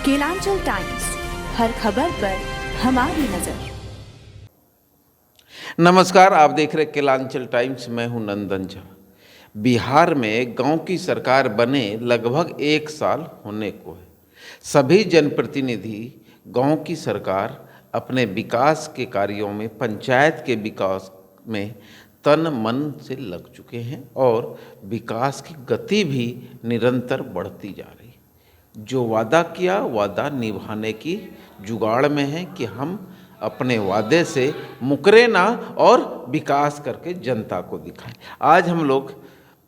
Kelanchal times, हर खबर पर हमारी नजर। नमस्कार, आप देख रहे केलांचल टाइम्स। मैं हूं नंदन झा। बिहार में गांव की सरकार बने लगभग 1 साल होने को है। सभी जनप्रतिनिधि गांव की सरकार अपने विकास के कार्यों में, पंचायत के विकास में तन मन से लग चुके हैं और विकास की गति भी निरंतर बढ़ती जा रही है। जो वादा किया वादा निभाने की जुगाड़ में है कि हम अपने वादे से मुकरे ना और विकास करके जनता को दिखाएं। आज हम लोग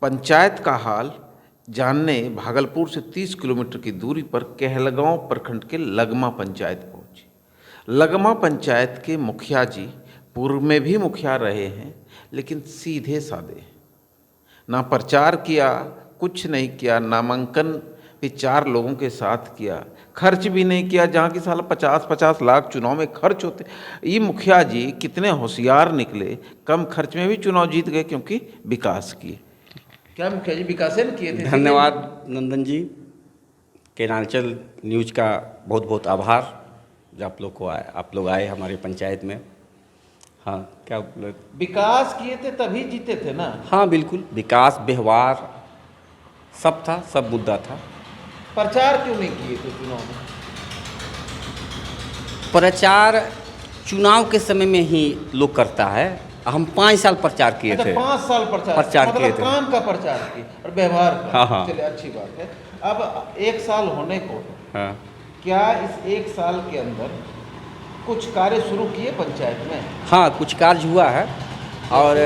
पंचायत का हाल जानने भागलपुर से 30 किलोमीटर की दूरी पर कहलगांव प्रखंड के लगमा पंचायत पहुंचे। लगमा पंचायत के मुखिया जी पूर्व में भी मुखिया रहे हैं, लेकिन सीधे साधे हैं। ना प्रचार किया, कुछ नहीं किया, नामांकन भी 4 लोगों के साथ किया, खर्च भी नहीं किया, जहाँ की साला 50-50 लाख चुनाव में खर्च होते। ये मुखिया जी कितने होशियार निकले, कम खर्च में भी चुनाव जीत गए क्योंकि विकास किए। क्या मुखिया जी विकास नहीं किए थे? धन्यवाद नंदन जी। केलांचल न्यूज का बहुत बहुत आभार जो आप लोग आए हमारे पंचायत में। हाँ, क्या विकास किए थे तभी जीते थे ना? हाँ बिल्कुल, विकास व्यवहार सब था, सब मुद्दा था। प्रचार क्यों नहीं किए थे चुनाव में? प्रचार चुनाव के समय में ही लोग करता है। हम 5 साल प्रचार किए थे। 5 साल प्रचार किए मतलब थे। काम का प्रचार किए और व्यवहार का। हाँ। चलिए, अच्छी बात है। अब 1 साल होने को, हाँ, क्या इस 1 साल के अंदर कुछ कार्य शुरू किए पंचायत में? हाँ कुछ कार्य हुआ है। और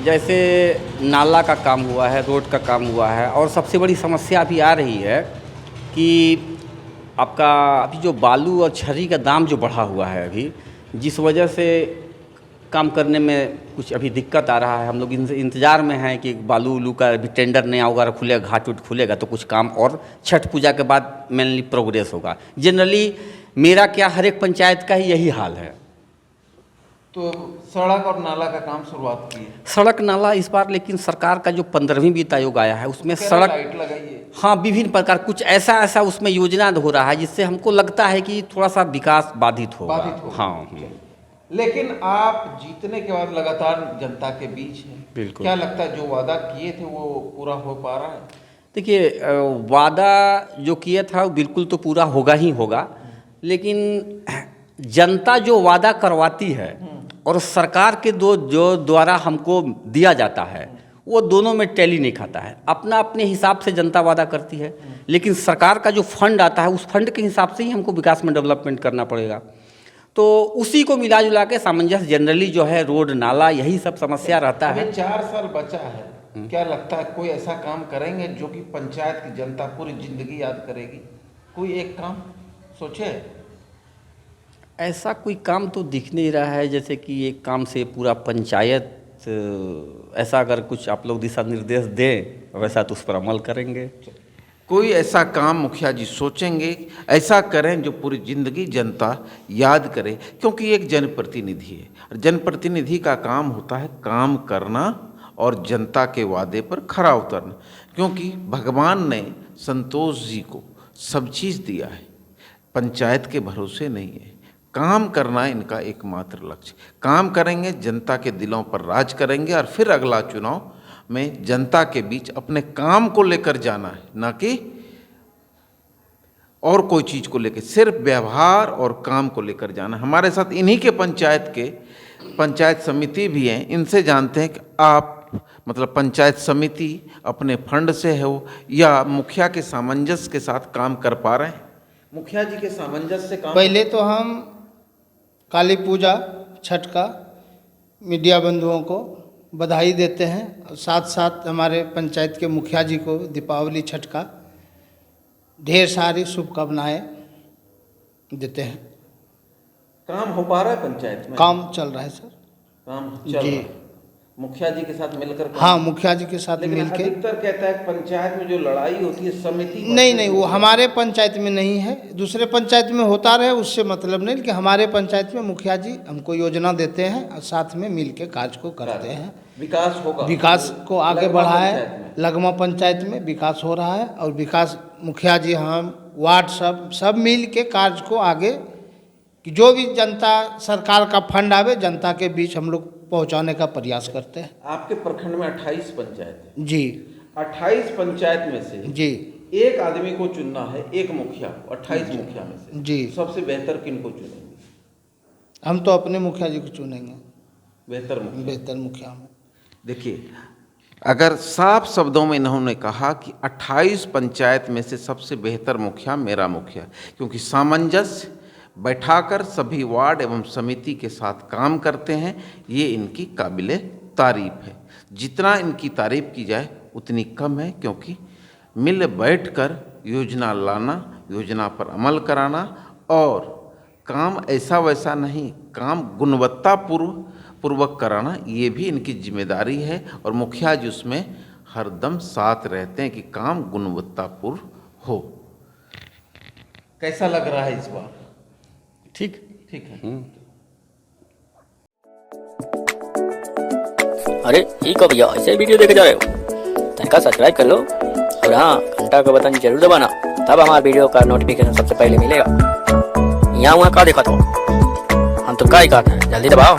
जैसे नाला का काम हुआ है, रोड का काम हुआ है, और सबसे बड़ी समस्या अभी आ रही है कि आपका अभी जो बालू और छर्री का दाम जो बढ़ा हुआ है अभी, जिस वजह से काम करने में कुछ अभी दिक्कत आ रहा है। हम लोग इंतज़ार में हैं कि बालू उलू का अभी टेंडर नया वगैरह खुलेगा, घाट उट खुलेगा तो कुछ काम और छठ पूजा के बाद मेनली प्रोग्रेस होगा। जनरली मेरा क्या हर एक पंचायत का ही यही हाल है। तो सड़क और नाला का काम शुरुआत की है? सड़क नाला इस बार लेकिन सरकार का जो 15वीं वित्त आयोग आया है उसमें सड़क, लाइट लगाइए। हाँ विभिन्न प्रकार कुछ ऐसा उसमें योजना हो रहा है जिससे हमको लगता है कि थोड़ा सा विकास बाधित होगा। हाँ। लेकिन आप जीतने के बाद लगातार जनता के बीच हैं। बिल्कुल। क्या लगता है जो वादा किए थे वो पूरा हो पा रहा है? देखिए, वादा जो किया था वो बिल्कुल तो पूरा होगा ही होगा, लेकिन जनता जो वादा करवाती है और सरकार के जो द्वारा हमको दिया जाता है वो दोनों में टैली नहीं खाता है। अपना अपने हिसाब से जनता वादा करती है, लेकिन सरकार का जो फंड आता है उस फंड के हिसाब से ही हमको विकास में डेवलपमेंट करना पड़ेगा। तो उसी को मिला जुला के सामंजस्य जनरली जो है रोड नाला यही सब समस्या रहता है। 4 साल बचा है, क्या लगता है कोई ऐसा काम करेंगे जो कि पंचायत की जनता पूरी जिंदगी याद करेगी? कोई एक काम सोचे? ऐसा कोई काम तो दिख नहीं रहा है जैसे कि एक काम से पूरा पंचायत, ऐसा अगर कुछ आप लोग दिशा निर्देश दें वैसा तो उस पर अमल करेंगे। कोई ऐसा काम मुखिया जी सोचेंगे, ऐसा करें जो पूरी जिंदगी जनता याद करे? क्योंकि एक जनप्रतिनिधि है और जनप्रतिनिधि का काम होता है काम करना और जनता के वादे पर खरा उतरना। क्योंकि भगवान ने संतोष जी को सब चीज़ दिया है, पंचायत के भरोसे नहीं है। काम करना इनका एकमात्र लक्ष्य। काम करेंगे, जनता के दिलों पर राज करेंगे और फिर अगला चुनाव में जनता के बीच अपने काम को लेकर जाना है, ना कि और कोई चीज़ को लेकर। सिर्फ व्यवहार और काम को लेकर जाना। हमारे साथ इन्हीं के पंचायत समिति भी हैं। इनसे जानते हैं कि आप मतलब पंचायत समिति अपने फंड से है वो या मुखिया के सामंजस्य के साथ काम कर पा रहे हैं? मुखिया जी के सामंजस्य से काम। पहले तो हम काली पूजा छठ का मीडिया बंधुओं को बधाई देते हैं और साथ साथ हमारे पंचायत के मुखिया जी को दीपावली छठ का ढेर सारी शुभकामनाएं देते हैं। काम हो पा रहा है पंचायत में? काम चल रहा है सर। काम चल रहा है मुखिया जी के साथ मिलकर? हाँ, मुखिया जी के साथ मिलकर। अधिकतर कहता है पंचायत में जो लड़ाई होती है समिति। नहीं, वो हमारे पंचायत में नहीं है, दूसरे पंचायत में होता रहे उससे मतलब नहीं, लेकिन हमारे पंचायत में मुखिया जी हमको योजना देते हैं और साथ में मिल के कार्य को करते हैं। विकास होगा, विकास को आगे बढ़ा है। लगमा पंचायत में विकास हो रहा है और विकास मुखिया जी हम वार्ड सब मिल के कार्य को आगे, कि जो भी जनता सरकार का फंड आवे जनता के बीच हम लोग पहुंचाने का प्रयास करते हैं। आपके प्रखंड में 28 पंचायत है जी 28 पंचायत में से जी एक आदमी को चुनना है, एक मुखिया को, 28 मुखिया में से जी सबसे बेहतर किन को चुनेंगे? हम तो अपने मुखिया जी को चुनेंगे, बेहतर मुखिया में। देखिए, अगर साफ शब्दों में इन्होंने कहा कि 28 पंचायत में से सबसे बेहतर मुखिया मेरा मुखिया, क्योंकि सामंजस्य बैठाकर सभी वार्ड एवं समिति के साथ काम करते हैं, ये इनकी काबिले तारीफ है। जितना इनकी तारीफ की जाए उतनी कम है, क्योंकि मिल बैठकर योजना लाना, योजना पर अमल कराना और काम ऐसा वैसा नहीं, काम गुणवत्तापूर्वक कराना, ये भी इनकी जिम्मेदारी है। और मुखिया जी उसमें हरदम साथ रहते हैं कि काम गुणवत्तापूर्ण हो। कैसा लग रहा है इस बार? ठीक है। अरे ये कब भैया ऐसे वीडियो देखे जा रहे हो? तनिका सब्सक्राइब कर लो और हाँ घंटा का बटन जरूर दबाना, तब हमारे वीडियो का नोटिफिकेशन सबसे पहले मिलेगा। यहाँ वहाँ का देखा तो हम तो क्या ही कहते हैं, जल्दी दबाओ।